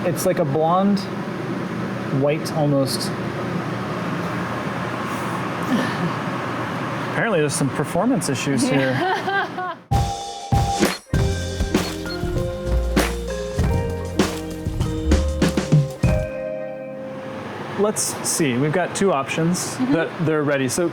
It's like a blonde, white almost. Apparently there's some performance issues here. Let's see, we've got two options that they're ready. So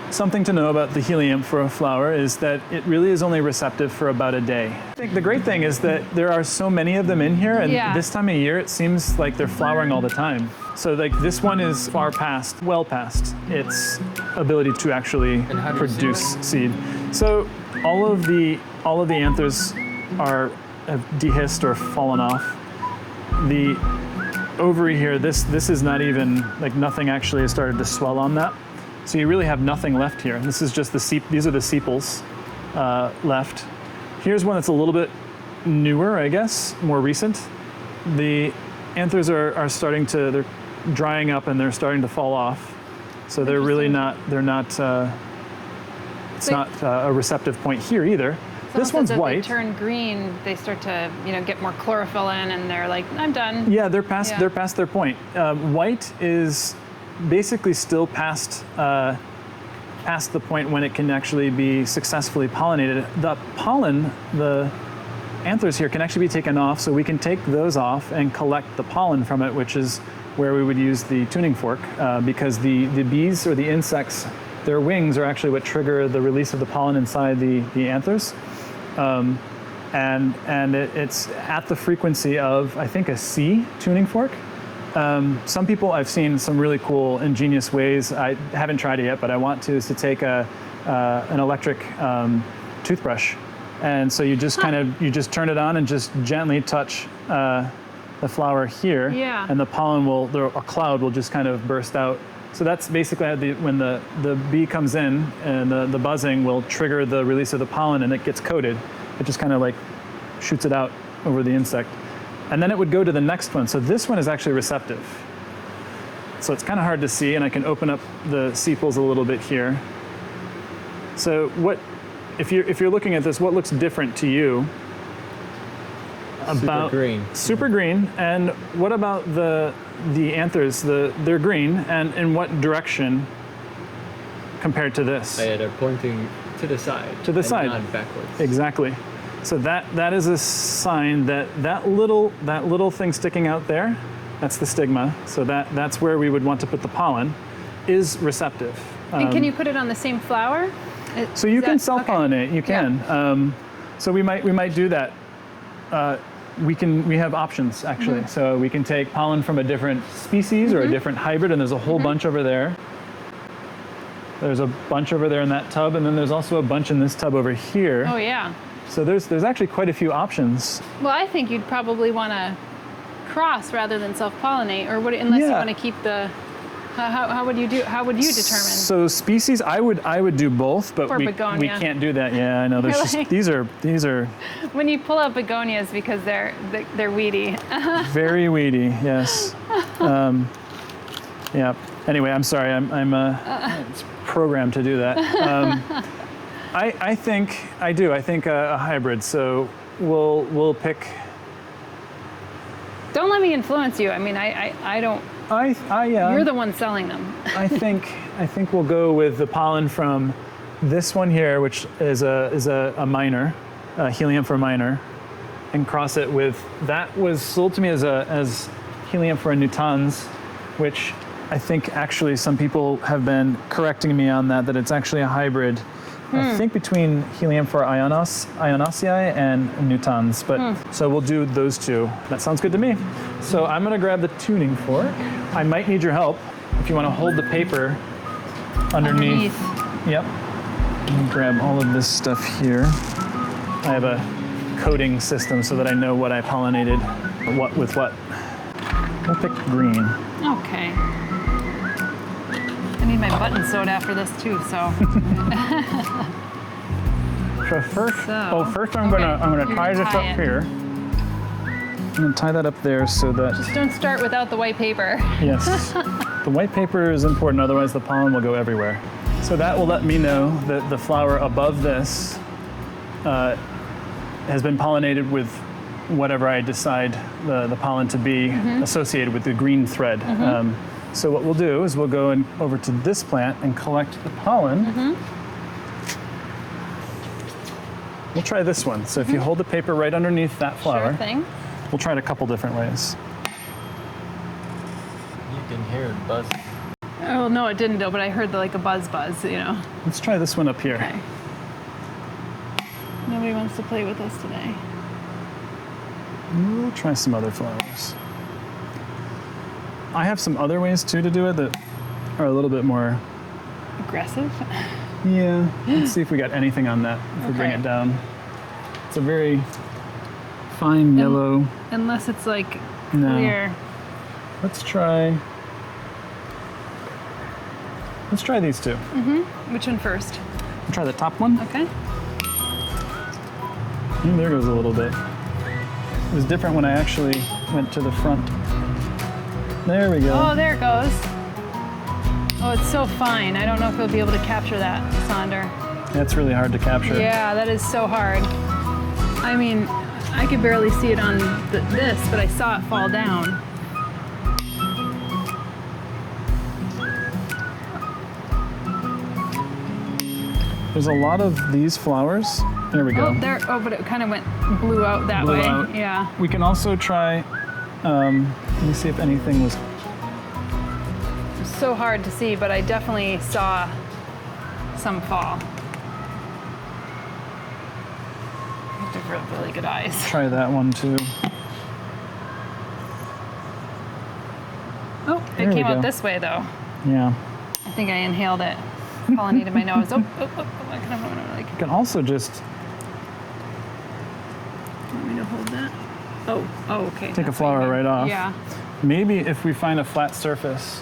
something to know about the helium for a flower is that it really is only receptive for about a day. I think the great thing is that there are so many of them in here, and this time of year it seems like they're flowering all the time. So like this one is far past, well past its ability to actually produce seed. So all of the anthers have dehisced or fallen off. The ovary here, this is not even, like nothing actually has started to swell on that. So you really have nothing left here. This is just these are the sepals left. Here's one that's a little bit newer, I guess, more recent. The anthers are starting to, they're drying up and they're starting to fall off. So they're really not, it's not a receptive point here either. This one's white. They turn green, they start to, get more chlorophyll in, and they're like, I'm done. Yeah, they're past their point. White is basically still past the point when it can actually be successfully pollinated. The pollen, the anthers here, can actually be taken off, so we can take those off and collect the pollen from it, which is where we would use the tuning fork, because the bees or the insects, their wings are actually what trigger the release of the pollen inside the anthers. It's at the frequency of, I think, a C tuning fork. Some people, I've seen some really cool, ingenious ways. I haven't tried it yet, but I want to, is to take an electric toothbrush. And so you just you just turn it on and just gently touch the flower here. Yeah. And the pollen a cloud will just kind of burst out. So that's basically when the bee comes in, and the buzzing will trigger the release of the pollen, and it gets coated. It just kind of like shoots it out over the insect. And then it would go to the next one. So this one is actually receptive. So it's kind of hard to see, and I can open up the sepals a little bit here. So if you're looking at this, what looks different to you? Super green. Super green. And what about the anthers? They're green, and in what direction compared to this? They're pointing to the side. To the side. Not backwards. Exactly. So that is a sign that little thing sticking out there, that's the stigma. So that's where we would want to put the pollen, is receptive. And can you put it on the same flower? So you can self-pollinate. Okay. You can. Yeah. So we might do that. We have options actually. So we can take pollen from a different species or a different hybrid, and there's a whole bunch over there. There's a bunch over there in that tub, and then there's also a bunch in this tub over here. Oh yeah. So there's actually quite a few options. Well, I think you'd probably want to cross rather than self-pollinate, or unless you want to keep the. How would you determine? So species, I would do both, but we can't do that. Yeah, I know. There's these are. When you pull out begonias, because they're weedy. Very weedy. Yes. Yeah. Anyway, I'm sorry. I'm it's programmed to do that. I think I do. I think a hybrid. So we'll pick. Don't let me influence you. I mean, I don't. You're the one selling them. I think we'll go with the pollen from this one here, which is a minor, Helianthera minor, and cross it with, that was sold to me as Helianthera nutans, which I think actually some people have been correcting me on that it's actually a hybrid. I think between Helianthera ionaceae and nutans, but so we'll do those two. That sounds good to me. So I'm gonna grab the tuning fork. I might need your help if you want to hold the paper underneath. Yep. And grab all of this stuff here. I have a coding system so that I know what I pollinated, what with what. We'll pick green. Okay. I need my button sewed after this too, so. So first I'm gonna tie this up here. I'm gonna tie that up there so that. Just don't start without the white paper. Yes, the white paper is important, otherwise the pollen will go everywhere. So that will let me know that the flower above this has been pollinated with whatever I decide the pollen to be associated with the green thread. So what we'll do is we'll go over to this plant and collect the pollen. We'll try this one. So if you hold the paper right underneath that flower, Sure thing. we'll try it a couple different ways. You can hear it buzz. Oh no, it didn't though, but I heard like a buzz, you know. Let's try this one up here. Okay. Nobody wants to play with us today. We'll try some other flowers. I have some other ways too to do it that are a little bit more. Aggressive? Yeah. Let's see if we got anything on that. If we bring Okay. it down. It's a very fine yellow. Unless it's like No. clear. Let's try these two. Which one first? We'll try the top one. Okay. There goes a little bit. It was different when I actually went to the front. There we go. Oh, there it goes. Oh, it's so fine. I don't know if we'll be able to capture that, Sonder. That's really hard to capture. Yeah, that is so hard. I mean, I could barely see it on this, but I saw it fall down. There's a lot of these flowers. There we go. Oh, there. Oh, but it kind of blew out that Blew way. out. Yeah. We can also try, let me see if anything was, It's so hard to see, but I definitely saw some fall. You have to have really good eyes. try that one too. Oh, There it we came out go. this way though. Yeah. I think I inhaled it. Pollinated my nose. Oh, I kind of want to like. You can also just Want me to hold that? Oh, okay. take a that's flower what you mean. right off. Yeah. Maybe if we find a flat surface.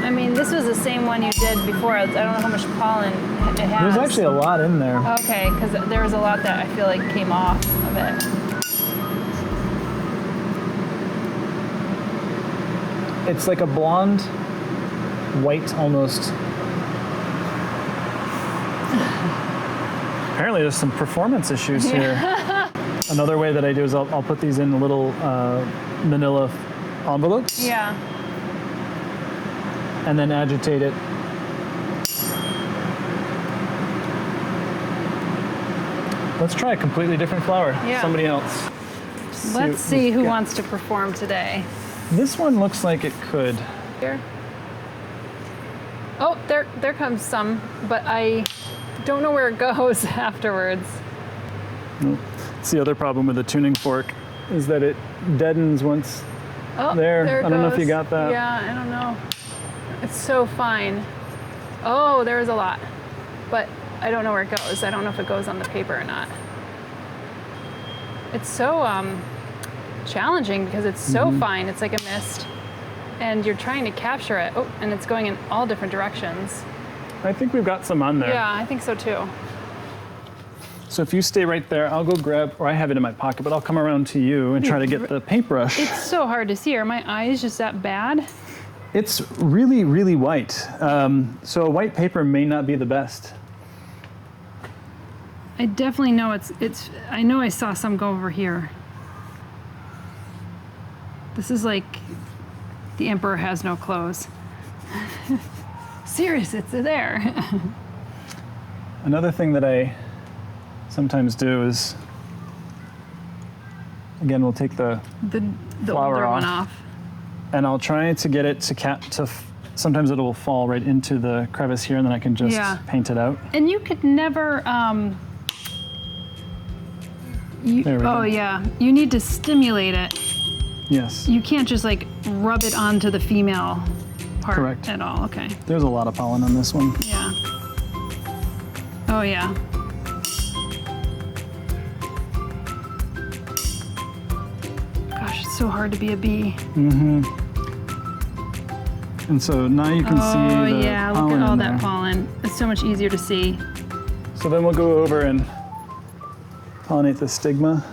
I mean, this was the same one you did before. I don't know how much pollen it has. There's actually a lot in there. Okay, because there was a lot that I feel like came off of it. It's like a blonde, white almost. Apparently there's some performance issues here. Another way that I do is I'll put these in little manila envelopes Yeah. and then agitate it. Let's try a completely different flower. Yeah. Somebody else. Let's see who wants to perform today. This one looks like it could. Here. Oh, there comes some, but I don't know where it goes afterwards. Nope. It's the other problem with the tuning fork is that it deadens once. Oh, There. it I don't know if goes. you got that. Yeah, I don't know. It's so fine. Oh, there's a lot, but I don't know where it goes. I don't know if it goes on the paper or not. It's so challenging because it's so fine. It's like a mist, and you're trying to capture it. Oh, and it's going in all different directions. I think we've got some on there. Yeah, I think so too. So if you stay right there, I'll go grab, or I have it in my pocket, but I'll come around to you and try to get the paintbrush. It's so hard to see. Are my eyes just that bad? It's really, really white. So a white paper may not be the best. I definitely know it's. I know I saw some go over here. This is like the emperor has no clothes. Serious, it's there. Another thing that I sometimes do is, again, we'll take the the Flower older off. one off. and I'll try to get it to sometimes it will fall right into the crevice here, and then I can just Yeah. paint it out. And you could never. There we go. Oh yeah, you need to stimulate it. Yes, You can't just like rub it onto the female part Correct. at all. Okay. there's a lot of pollen on this one. Yeah. Oh yeah. Gosh, it's so hard to be a bee. And so now you can see Oh the yeah, look pollen at all in that there. pollen. It's so much easier to see. So then we'll go over and pollinate the stigma.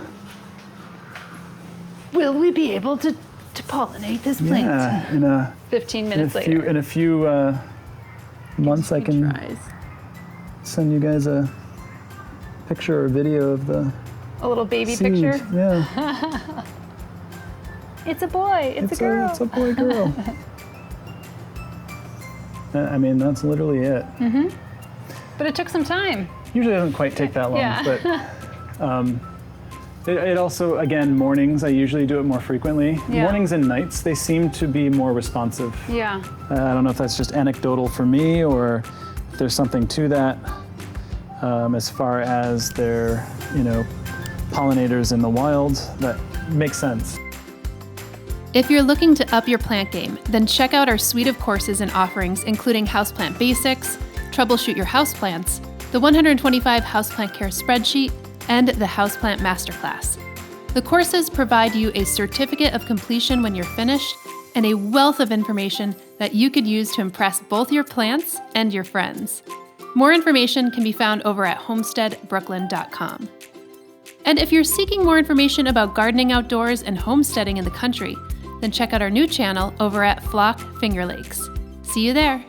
Will we be able to to pollinate this plant. Yeah, in a 15 minutes later. In a few months, I can Tries. send you guys a picture or video of the A little baby seed. picture. Yeah, It's a boy. It's a girl. It's a boy girl. I mean, that's literally it. But it took some time. Usually doesn't quite take that long, Yeah. but it also, again, mornings, I usually do it more frequently. Yeah. Mornings and nights, they seem to be more responsive. Yeah. I don't know if that's just anecdotal for me or if there's something to that as far as their, pollinators in the wild. That makes sense. If you're looking to up your plant game, then check out our suite of courses and offerings, including Houseplant Basics, Troubleshoot Your Houseplants, the 125 Houseplant Care Spreadsheet, and the Houseplant Masterclass. The courses provide you a certificate of completion when you're finished and a wealth of information that you could use to impress both your plants and your friends. More information can be found over at homesteadbrooklyn.com. And if you're seeking more information about gardening outdoors and homesteading in the country, then check out our new channel over at Flock Finger Lakes. See you there.